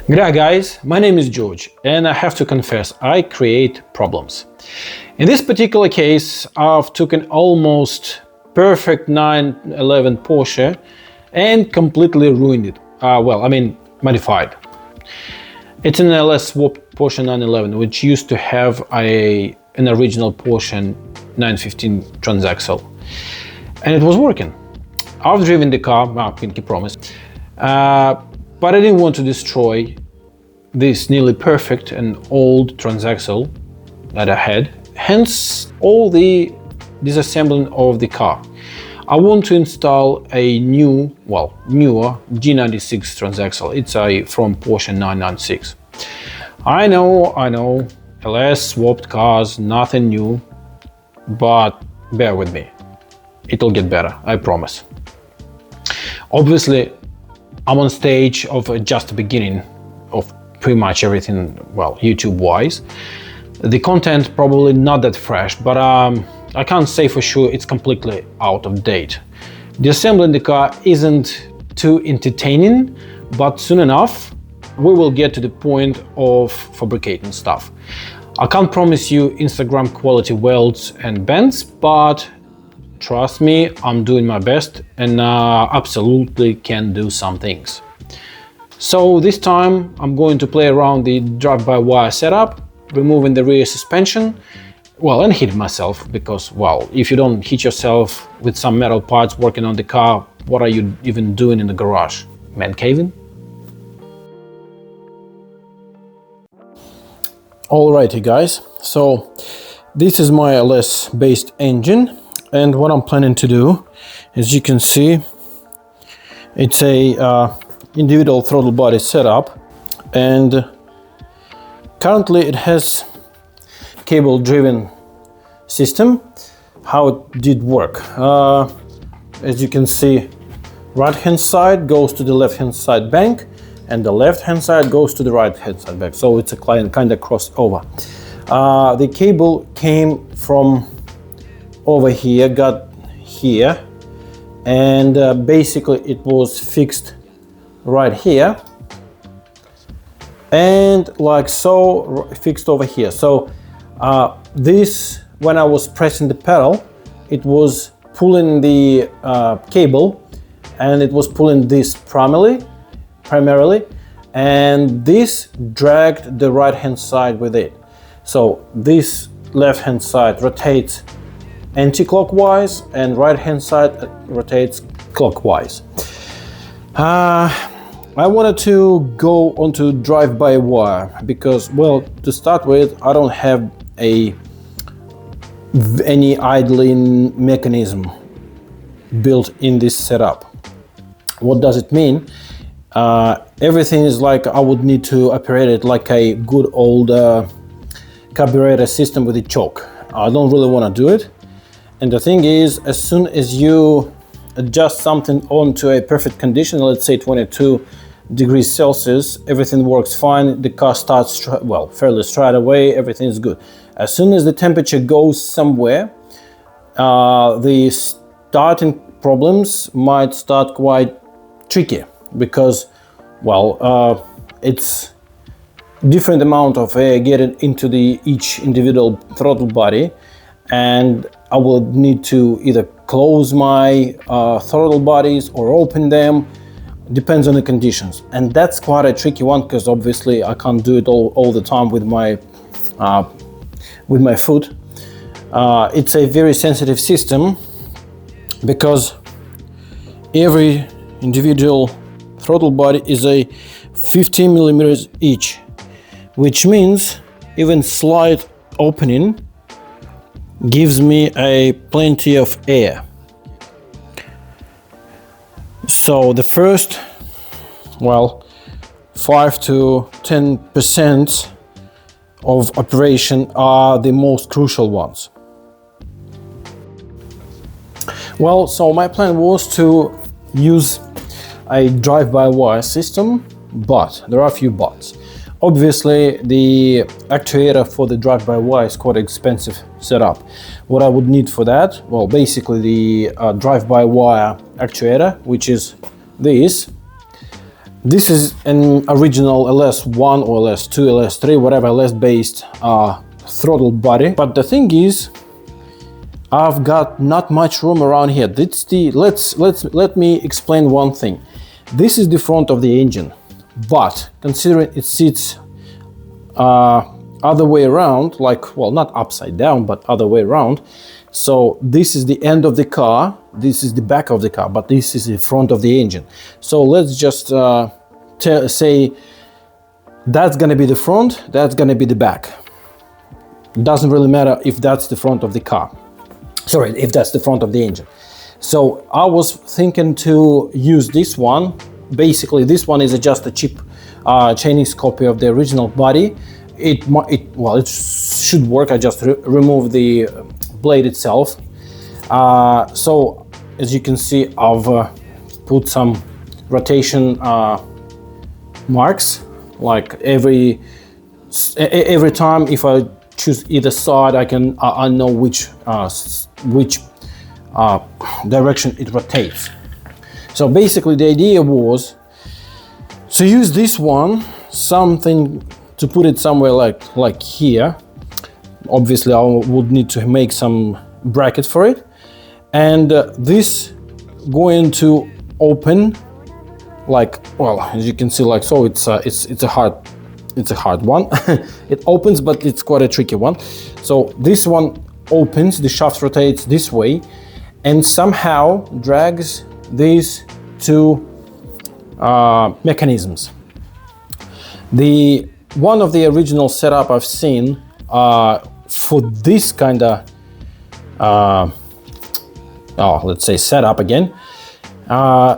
G'day guys, my name is George and I have to confess, I create problems. In this particular case, I've taken almost perfect 911 Porsche and completely ruined it. Modified. It's an LS swapped Porsche 911, which used to have an original Porsche 915 transaxle. And it was working. I've driven the car, pinky promise. But I didn't want to destroy this nearly perfect and old transaxle that I had, hence all the disassembling of the car. I want to install a newer G96 transaxle. It's from Porsche 996. I know, LS swapped cars, nothing new, but bear with me. It'll get better, I promise. Obviously, I'm on stage of just the beginning of pretty much everything, YouTube-wise. The content probably not that fresh, but I can't say for sure it's completely out of date. The assembly in the car isn't too entertaining, but soon enough we will get to the point of fabricating stuff. I can't promise you Instagram quality welds and bends, but trust me, I'm doing my best and absolutely can do some things. So this time I'm going to play around the drive-by-wire setup, removing the rear suspension, and hit myself because, if you don't hit yourself with some metal parts working on the car, what are you even doing in the garage? Man caving? Alrighty guys, so this is my LS based engine. And what I'm planning to do, as you can see, it's a individual throttle body setup, and currently it has cable driven system. How it did work, as you can see, right hand side goes to the left hand side bank and the left hand side goes to the right hand side bank, so it's a kind of crossover. The cable came from over here, got here, and basically it was fixed right here and like so, fixed over here. So this, when I was pressing the pedal, it was pulling the cable, and it was pulling this primarily, and this dragged the right hand side with it. So this left hand side rotates anti-clockwise and right hand side rotates clockwise. I wanted to go onto drive-by-wire because, to start with, I don't have any idling mechanism built in this setup. What does it mean? Everything is like I would need to operate it like a good old carburetor system with a choke. I don't really want to do it. And the thing is, as soon as you adjust something onto a perfect condition, let's say 22 degrees Celsius, everything works fine. The car starts, fairly straight away, everything is good. As soon as the temperature goes somewhere, the starting problems might start quite tricky because, it's different amount of air getting into each individual throttle body, and I will need to either close my throttle bodies or open them, depends on the conditions. And that's quite a tricky one because obviously I can't do it all the time with my foot. It's a very sensitive system because every individual throttle body is a 15 millimeters each, which means even slight opening gives me plenty of air. So the first 5 to 10% of operation are the most crucial ones. So my plan was to use a drive-by-wire system, but there are a few buts. Obviously, the actuator for the drive-by-wire is quite expensive setup. What I would need for that, basically the drive-by-wire actuator, which is this, This is an original LS1 or LS2, LS3, whatever LS-based throttle body. But the thing is, I've got not much room around here. Let me explain one thing. This is the front of the engine, but considering it sits other way around, like, well, not upside down, but other way around. So this is the end of the car, this is the back of the car, but this is the front of the engine. So let's just say that's gonna be the front, that's gonna be the back. It doesn't really matter if that's the front of the car. Sorry, if that's the front of the engine. So I was thinking to use this one. Basically, this one is just a cheap Chinese copy of the original body. It should work. I just remove the blade itself. So as you can see, I've put some rotation marks. Like every time, if I choose either side, I know which direction it rotates. So basically, the idea was to use this one, something to put it somewhere like here. Obviously, I would need to make some bracket for it, and this going to open like, well, as you can see, like so. It's a hard one. It opens, but it's quite a tricky one. So this one opens, the shaft rotates this way, and somehow drags these two mechanisms. One of the original setup I've seen for this kind of let's say setup again,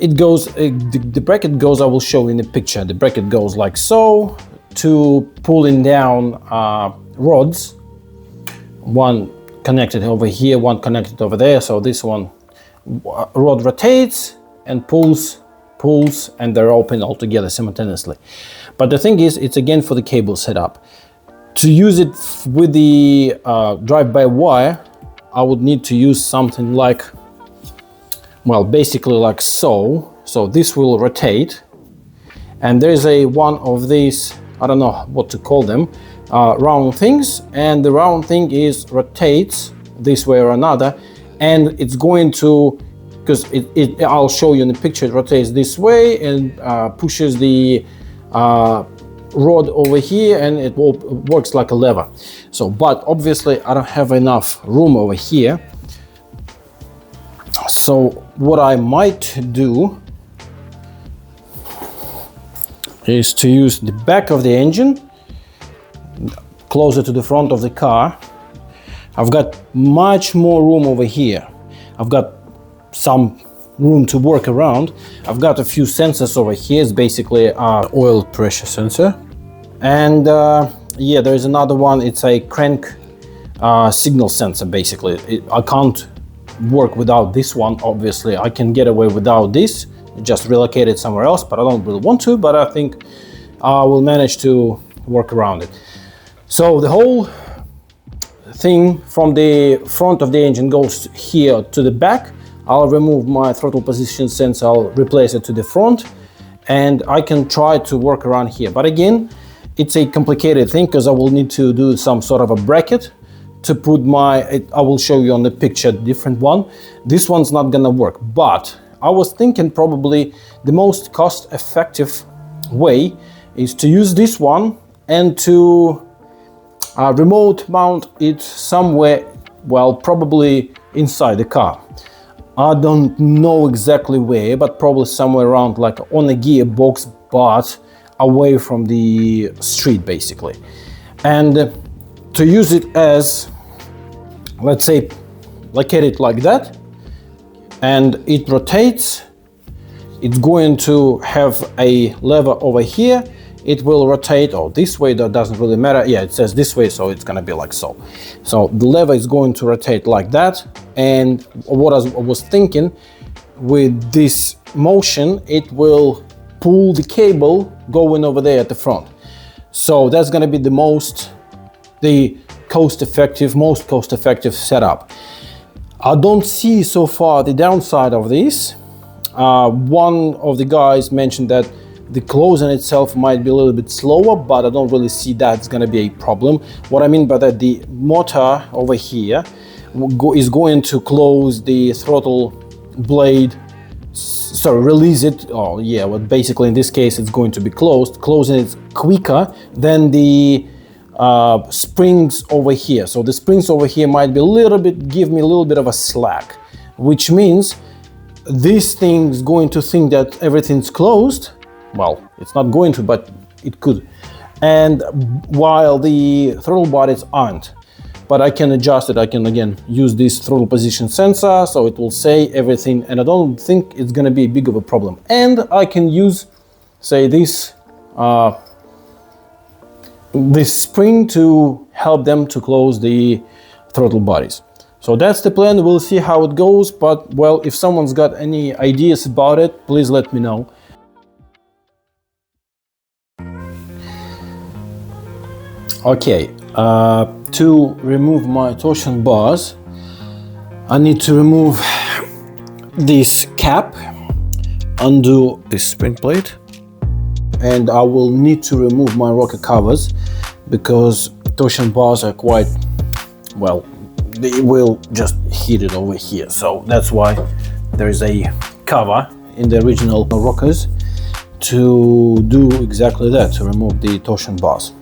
it goes, the bracket goes, I will show in the picture, the bracket goes like so, to pulling down rods, one connected over here, one connected over there. So this one rod rotates and pulls, and they're open all together simultaneously. But the thing is, it's again for the cable setup. To use it with the drive-by-wire, I would need to use something like, well, basically like so. So this will rotate, and there's one of these, I don't know what to call them, round things, and the round thing rotates this way or another, and it's going to, because I'll show you in the picture, it rotates this way and pushes the rod over here, and it works like a lever. So, but obviously I don't have enough room over here. So what I might do is to use the back of the engine closer to the front of the car. I've got much more room over here. I've got some room to work around. I've got a few sensors over here. It's basically oil pressure sensor, and yeah, there's another one. It's a crank signal sensor. Basically, I can't work without this one. Obviously, I can get away without this, just relocate it somewhere else, but I don't really want to. But I think I will manage to work around it. So the whole thing from the front of the engine goes here to the back. I'll remove my throttle position sensor, I'll replace it to the front, and I can try to work around here. But again, it's a complicated thing because I will need to do some sort of a bracket to put I will show you on the picture, different one. This one's not gonna work, but I was thinking probably the most cost-effective way is to use this one and to remote mount it somewhere, well, probably inside the car. I don't know exactly where, but probably somewhere around, like on a gearbox, but away from the street basically. And to use it as, let's say, locate it like that, and it rotates. It's going to have a lever over here. It will rotate, or this way, that doesn't really matter. Yeah, it says this way, so it's gonna be like so. So the lever is going to rotate like that. And what I was thinking, with this motion, it will pull the cable going over there at the front. So that's gonna be the most cost-effective setup. I don't see so far the downside of this. One of the guys mentioned that the closing itself might be a little bit slower, but I don't really see that's gonna be a problem. What I mean by that, the motor over here is going to close the throttle blade, release it. Oh yeah, well basically in this case it's going to be closed. Closing it quicker than the springs over here. So the springs over here might be give me a little bit of a slack, which means this thing's going to think that everything's closed. Well, it's not going to, but it could. And while the throttle bodies aren't. But I can adjust it. I can again use this throttle position sensor, so it will say everything, and I don't think it's gonna be big of a problem. And I can use, say, this spring to help them to close the throttle bodies. So that's the plan. We'll see how it goes. But well, if someone's got any ideas about it, please let me know. Okay. To remove my torsion bars, I need to remove this cap, undo this spring plate, and I will need to remove my rocker covers because torsion bars are quite, well, they will just hit it over here. So that's why there is a cover in the original rockers to do exactly that, to remove the torsion bars.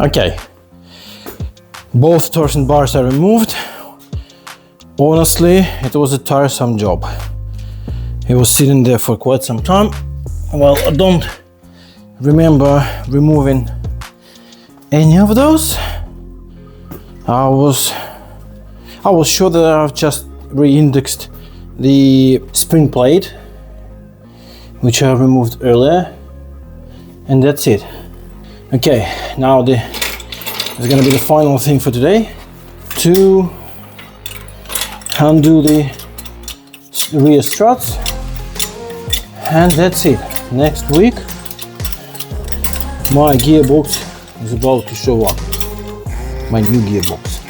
Okay, both torsion bars are removed. Honestly, it was a tiresome job. It was sitting there for quite some time. Well, I don't remember removing any of those. I was sure that I've just re-indexed the spring plate, which I removed earlier, and that's it. Okay, now it's gonna be the final thing for today, to undo the rear struts, and that's it. Next week my gearbox is about to show up, my new gearbox,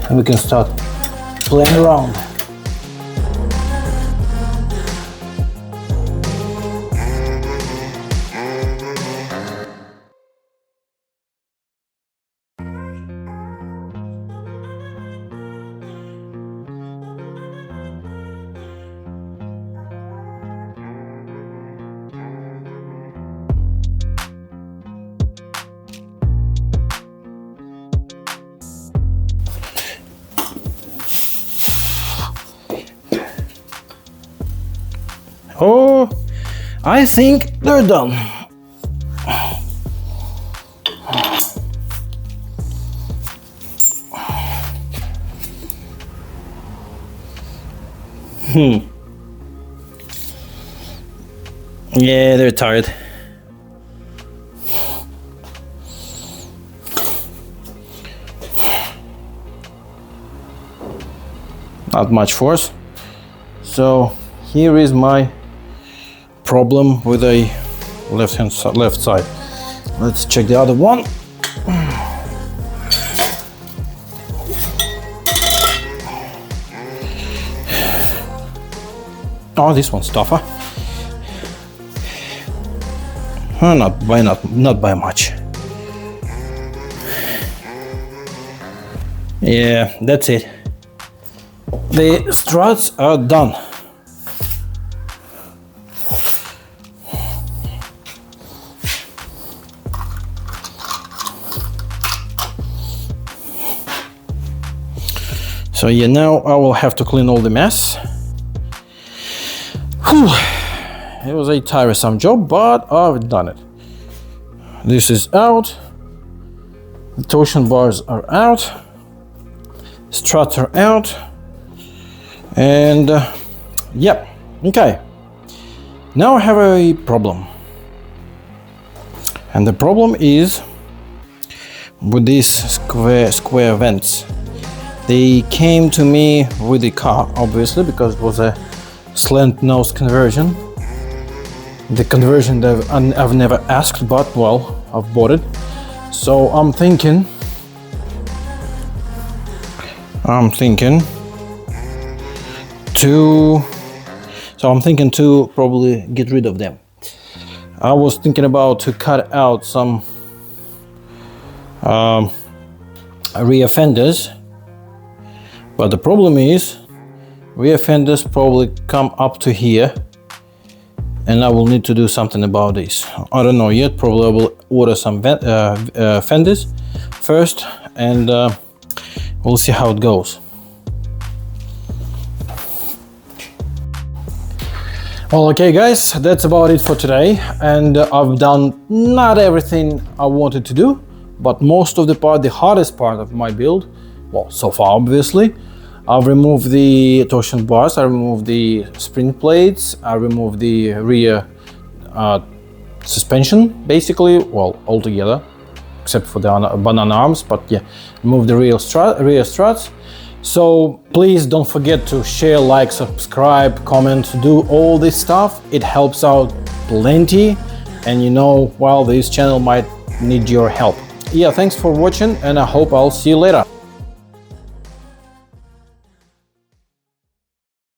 and we can start playing around. Oh, I think they're done. Yeah, they're tired. Not much force. So here is my problem with a left side. Let's check the other one. Oh, this one's tougher. Not by much. Yeah, that's it. The struts are done. So yeah, now I will have to clean all the mess. Whew. It was a tiresome job, but I've done it. This is out. The torsion bars are out. Struts are out. And yeah, okay. Now I have a problem. And the problem is with these square vents. They came to me with the car, obviously, because it was a slant nose conversion. The conversion that I've never asked, but well, I've bought it. So I'm thinking to probably get rid of them. I was thinking about to cut out some rear fenders. But the problem is, rear fenders probably come up to here, and I will need to do something about this. I don't know yet, probably I will order some fenders first, and we'll see how it goes. Well, okay guys, that's about it for today, and I've done not everything I wanted to do, but most of the hardest part of my build, well, so far obviously. I've removed the torsion bars, I removed the spring plates, I removed the rear suspension, basically, well, altogether, except for the banana arms, but yeah, remove the rear struts. So please don't forget to share, like, subscribe, comment, do all this stuff. It helps out plenty, and you know, well, this channel might need your help. Yeah, thanks for watching, and I hope I'll see you later.